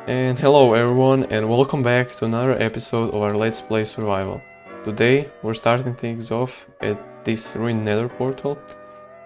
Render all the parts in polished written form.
And hello everyone and welcome back to another episode of our Let's Play Survival. Today we're starting things off at this ruined nether portal.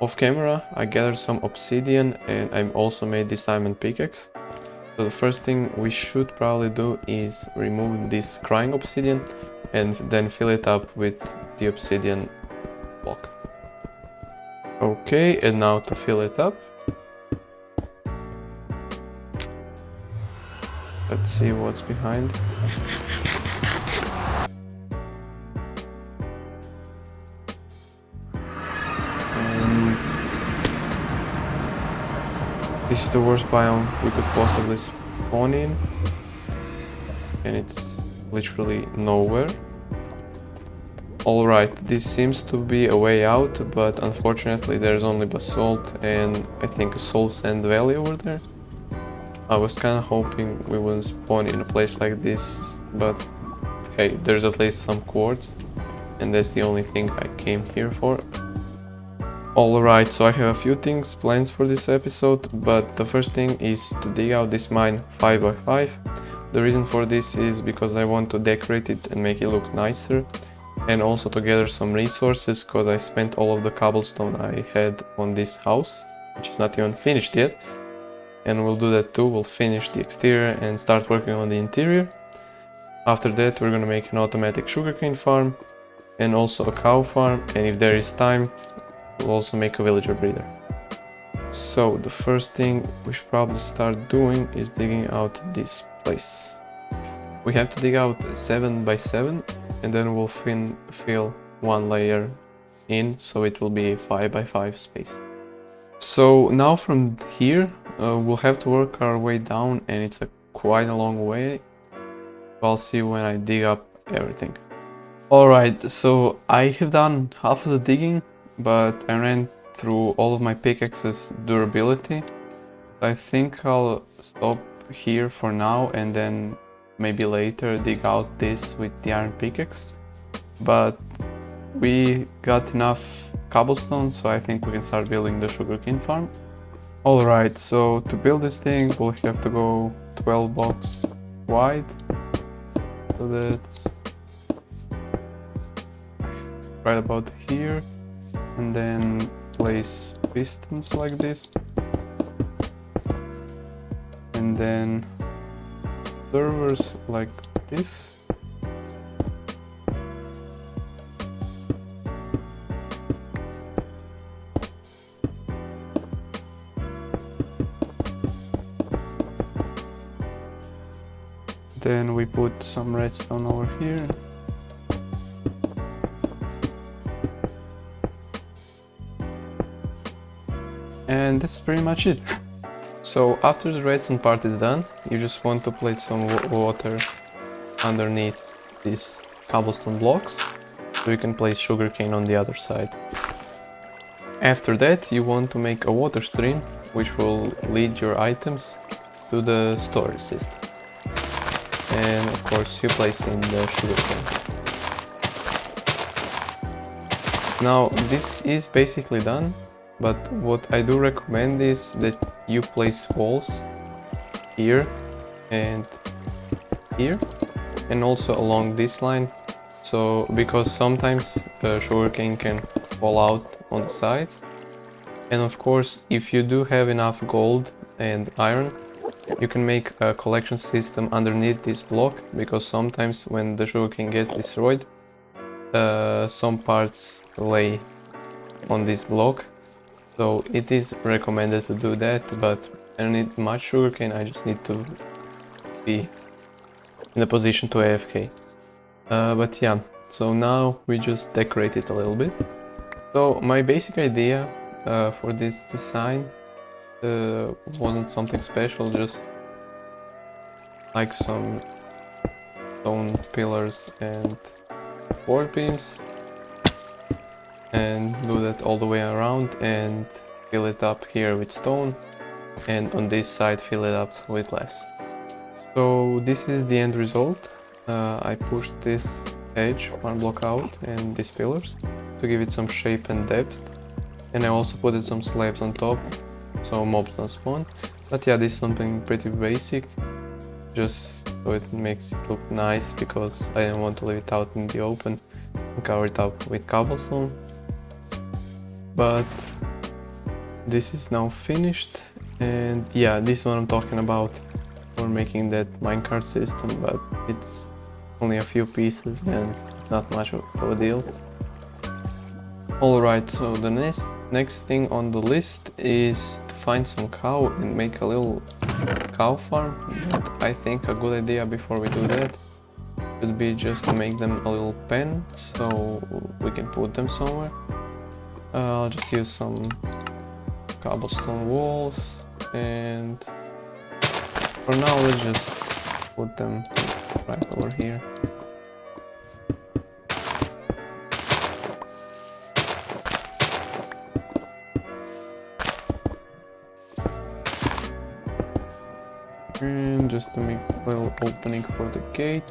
Off camera I gathered some obsidian and I also made this diamond pickaxe. So the first thing we should probably do is remove this crying obsidian and then fill it up with the obsidian block. Okay, and now to fill it up. Let's see what's behind. And this is the worst biome we could possibly spawn in. And it's literally nowhere. Alright, this seems to be a way out, but unfortunately there's only basalt and I think a soul sand valley over there. I was kinda hoping we wouldn't spawn in a place like this, but hey, there's at least some quartz, and that's the only thing I came here for. Alright, so I have a few things planned for this episode, but the first thing is to dig out this mine 5x5. The reason for this is because I want to decorate it and make it look nicer, and also to gather some resources, because I spent all of the cobblestone I had on this house, which is not even finished yet. And we'll do that too. We'll finish the exterior and start working on the interior. After that we're gonna make an automatic sugarcane farm and also a cow farm, and if there is time we'll also make a villager breeder. So the first thing we should probably start doing is digging out this place. We have to dig out 7x7 and then we'll fill one layer in, so it will be a 5x5 space. So now from here we'll have to work our way down, and it's quite a long way. I'll see when I dig up everything. Alright, so I have done half of the digging, but I ran through all of my pickaxe's durability. I think I'll stop here for now and then maybe later dig out this with the iron pickaxe. But we got enough cobblestone, so I think we can start building the sugarcane farm. Alright, so to build this thing we'll have to go 12 blocks wide. So that's right about here, and then place pistons like this, and then servers like this. Then we put some redstone over here. And that's pretty much it. So after the redstone part is done, you just want to place some water underneath these cobblestone blocks, so you can place sugarcane on the other side. After that you want to make a water stream, which will lead your items to the storage system. And of course you place in the sugarcane. Now this is basically done, but what I do recommend is that you place walls here and here, and also along this line, so because sometimes sugarcane can fall out on the sides. And of course if you do have enough gold and iron, you can make a collection system underneath this block, because sometimes when the sugarcane gets destroyed, some parts lay on this block. So it is recommended to do that, but I don't need much sugarcane, I just need to be in a position to AFK. But yeah, so now we just decorate it a little bit. So my basic idea for this design wasn't something special, just like some stone pillars and board beams, and do that all the way around and fill it up here with stone, and on this side fill it up with glass. So this is the end result. I pushed this edge one block out and these pillars to give it some shape and depth, and I also put some slabs on top so mobs don't spawn. But yeah, this is something pretty basic. just so it makes it look nice, because I didn't want to leave it out in the open and cover it up with cobblestone. But this is now finished, and yeah, this is what I'm talking about for making that minecart system, but it's only a few pieces and not much of a deal. Alright, so the next thing on the list is to find some cow and make a little cow farm. But I think a good idea before we do that would be just to make them a little pen so we can put them somewhere. I'll just use some cobblestone walls, and for now let's just put them right over here. And just to make a little opening for the gate.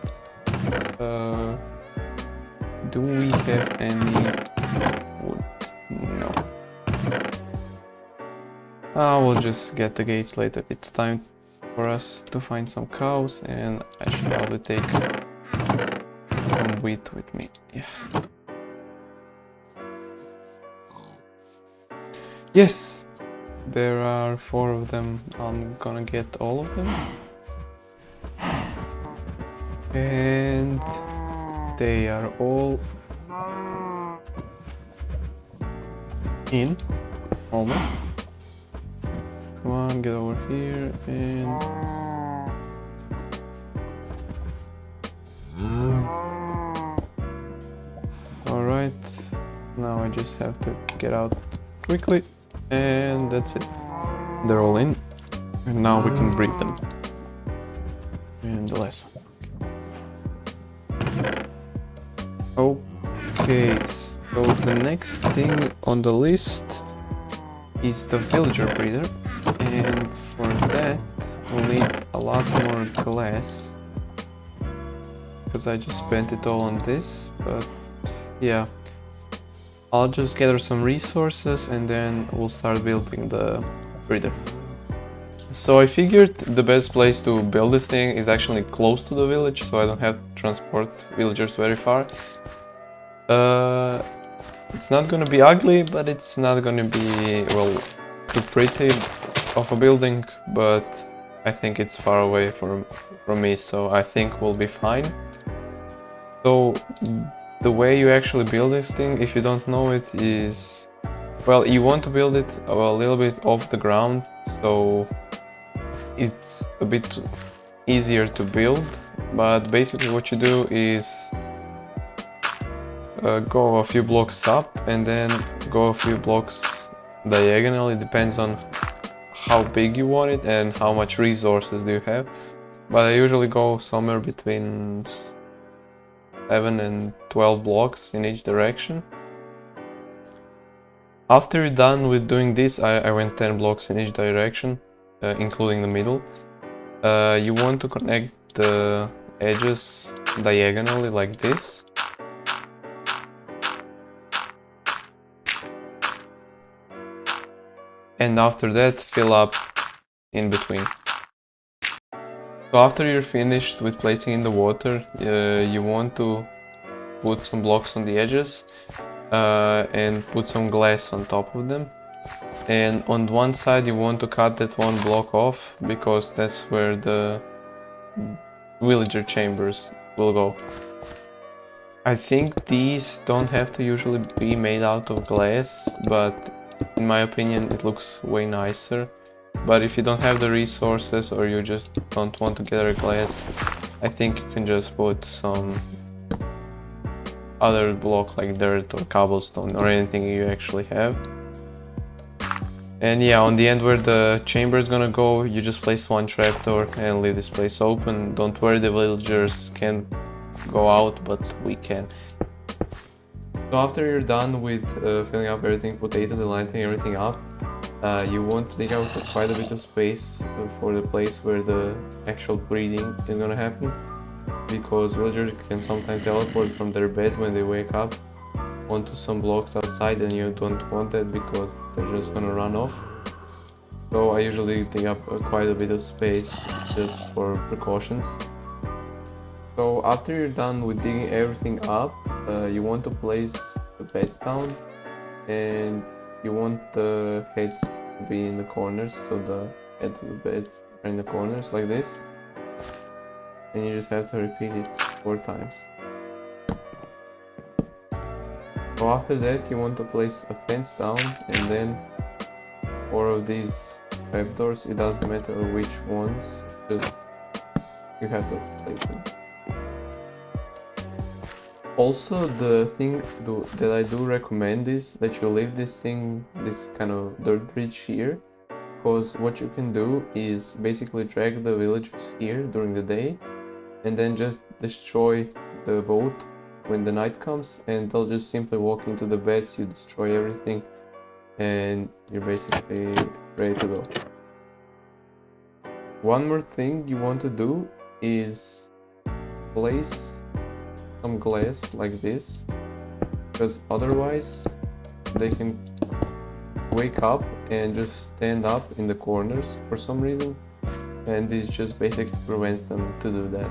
Do we have any wood? No. We'll just get the gates later. It's time for us to find some cows, and I should probably take some wheat with me. Yeah. Yes! There are 4 of them. I'm gonna get all of them. And they are all in. Almost. Come on, get over here and... Alright. Now I just have to get out quickly. And that's it. They're all in. And now we can breed them. And the last one. Okay, so the next thing on the list is the villager breeder. And for that we'll need a lot more glass, because I just spent it all on this, but yeah. I'll just gather some resources and then we'll start building the breeder. So I figured the best place to build this thing is actually close to the village, so I don't have to transport villagers very far. It's not gonna be ugly, but it's not gonna be, well, too pretty of a building, but I think it's far away from me, so I think we'll be fine. So the way you actually build this thing, if you don't know it, is, well, you want to build it a little bit off the ground, so it's a bit easier to build. But basically what you do is go a few blocks up and then go a few blocks diagonally. It depends on how big you want it and how much resources do you have, but I usually go somewhere between 7 and 12 blocks in each direction. After you're done with doing this, I went 10 blocks in each direction, including the middle. You want to connect the edges diagonally like this. And after that, fill up in between. So after you're finished with placing in the water, you want to put some blocks on the edges and put some glass on top of them. And on one side you want to cut that one block off, because that's where the villager chambers will go. I think these don't have to usually be made out of glass, but in my opinion it looks way nicer. But if you don't have the resources or you just don't want to gather glass, I think you can just put some other block like dirt or cobblestone or anything you actually have. And yeah, on the end where the chamber is gonna go, you just place one trapdoor and leave this place open. Don't worry, the villagers can't go out, but we can. So after you're done with filling up everything, potatoes and lighting everything up, you want to dig out quite a bit of space for the place where the actual breeding is gonna happen, because villagers can sometimes teleport from their bed when they wake up onto some blocks outside, and you don't want that because they're just gonna run off. So I usually take up quite a bit of space just for precautions. So after you're done with digging everything up, you want to place the beds down, and you want the heads to be in the corners, so the heads of the beds are in the corners like this. And you just have to repeat it 4 times. So after that you want to place a fence down, and then 4 of these trapdoors, it doesn't matter which ones, just you have to place them. Also, the thing that I do recommend is that you leave this kind of dirt bridge here, because what you can do is basically drag the villagers here during the day and then just destroy the boat when the night comes, and they'll just simply walk into the beds, you destroy everything, and you're basically ready to go. One more thing you want to do is place some glass like this, because otherwise they can wake up and just stand up in the corners for some reason, and this just basically prevents them to do that.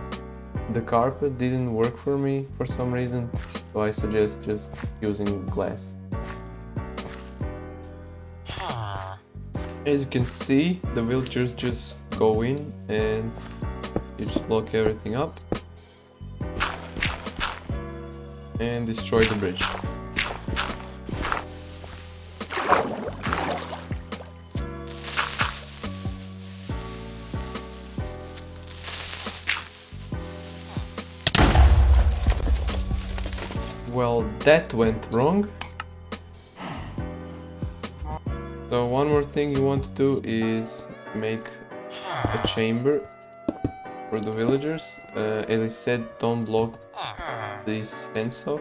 The carpet didn't work for me for some reason, so I suggest just using glass. As you can see, the villagers just go in and you just block everything up and destroy the bridge. Well, that went wrong. So one more thing you want to do is make a chamber for the villagers. As I said, don't block this fence off,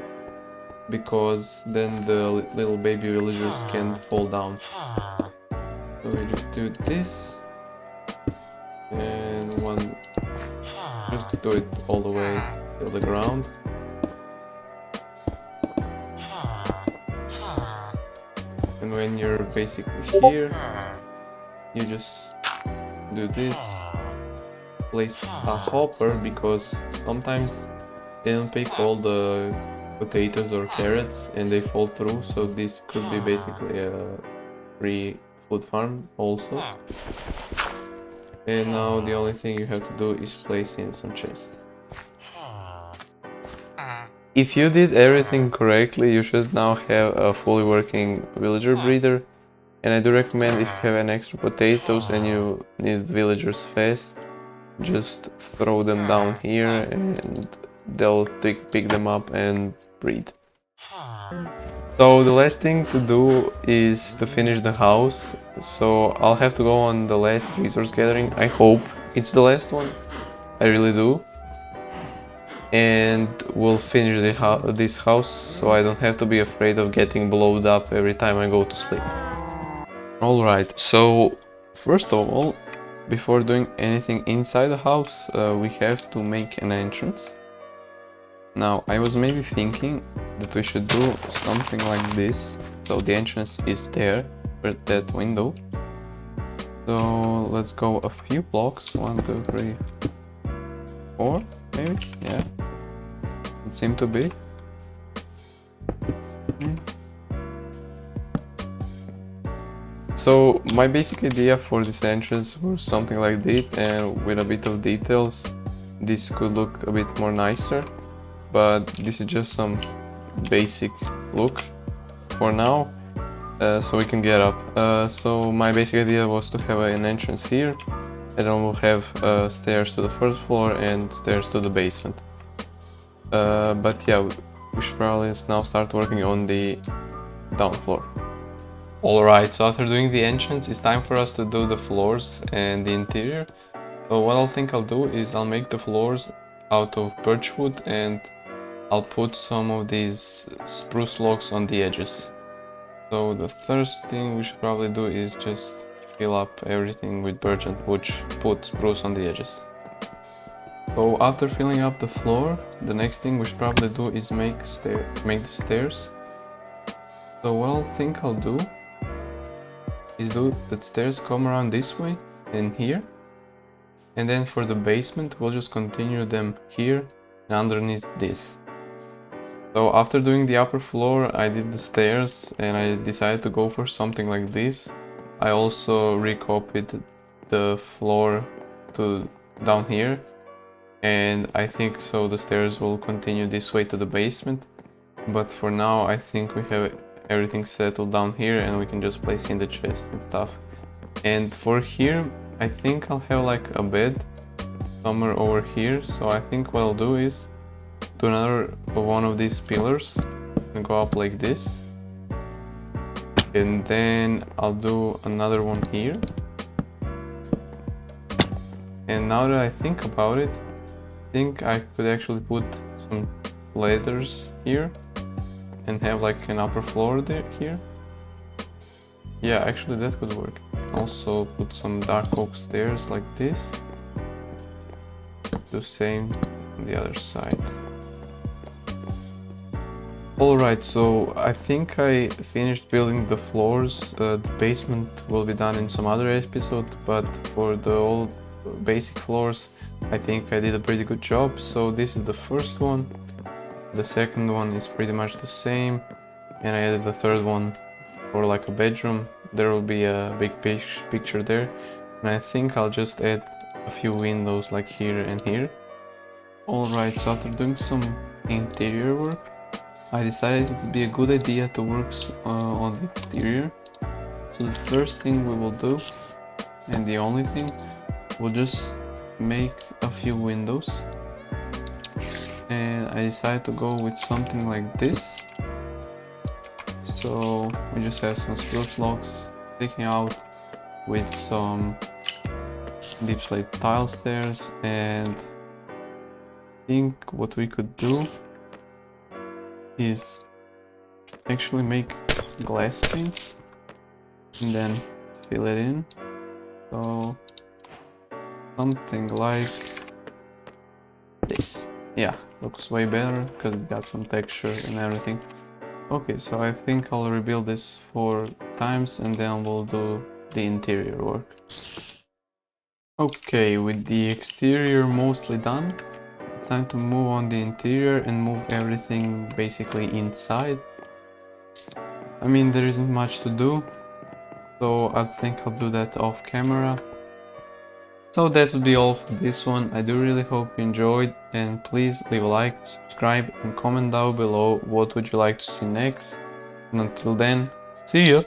because then the little baby villagers can fall down. So we just do this, and just do it all the way to the ground. And when you're basically here, you just do this, place a hopper, because sometimes they don't pick all the potatoes or carrots and they fall through, so this could be basically a free food farm also. And now the only thing you have to do is place in some chests. If you did everything correctly, you should now have a fully working villager breeder, and I do recommend, if you have an extra potatoes and you need villagers fast, just throw them down here and they'll pick them up and breed. So the last thing to do is to finish the house, so I'll have to go on the last resource gathering. I hope it's the last one, I really do. And we'll finish this house, so I don't have to be afraid of getting blown up every time I go to sleep. Alright, so first of all, before doing anything inside the house, we have to make an entrance. Now, I was maybe thinking that we should do something like this, so the entrance is there, at that window. So let's go a few blocks, 1, 2, 3, 4, maybe, yeah. It seemed to be. So my basic idea for this entrance was something like this, and with a bit of details this could look a bit more nicer, but this is just some basic look for now, so we can get up. So my basic idea was to have an entrance here, and then we'll have stairs to the first floor and stairs to the basement. But yeah, we should probably now start working on the down floor. Alright, so after doing the entrance, it's time for us to do the floors and the interior. So what I'll do is I'll make the floors out of birch wood, and I'll put some of these spruce logs on the edges. So the first thing we should probably do is just fill up everything with birch and put spruce on the edges. So after filling up the floor, the next thing we should probably do is make the stairs. So what I'll do is the stairs come around this way and here. And then for the basement, we'll just continue them here and underneath this. So after doing the upper floor, I did the stairs and I decided to go for something like this. I also recopied the floor to down here, and I think so the stairs will continue this way to the basement. But for now, I think we have everything settled down here and we can just place in the chest and stuff. And for here, I think I'll have like a bed somewhere over here. So I think what I'll do is do another one of these pillars and go up like this. And then I'll do another one here. And now that I think about it, I think I could actually put some ladders here and have like an upper floor there here. Yeah, actually that could work. Also put some dark oak stairs like this. Do same on the other side. Alright, so I think I finished building the floors. The basement will be done in some other episode, but for the old basic floors, I think I did a pretty good job. So this is the first one. The second one is pretty much the same, and I added the third one for like a bedroom. There will be a big picture there, and I think I'll just add a few windows like here and here. Alright, so after doing some interior work, I decided it would be a good idea to work on the exterior. So the first thing we will do, and the only thing, we'll just make a few windows. And I decided to go with something like this. So we just have some spruce logs sticking out with some deep slate tile stairs, and I think what we could do is actually make glass panes and then fill it in. So something like this. Yeah, looks way better because it got some texture and everything. Okay, so I think I'll rebuild this 4 times and then we'll do the interior work. Okay, with the exterior mostly done, it's time to move on the interior and move everything basically inside. I mean, there isn't much to do, so I think I'll do that off camera. So that would be all for this one. I do really hope you enjoyed, and please leave a like, subscribe and comment down below what would you like to see next. And until then, see ya!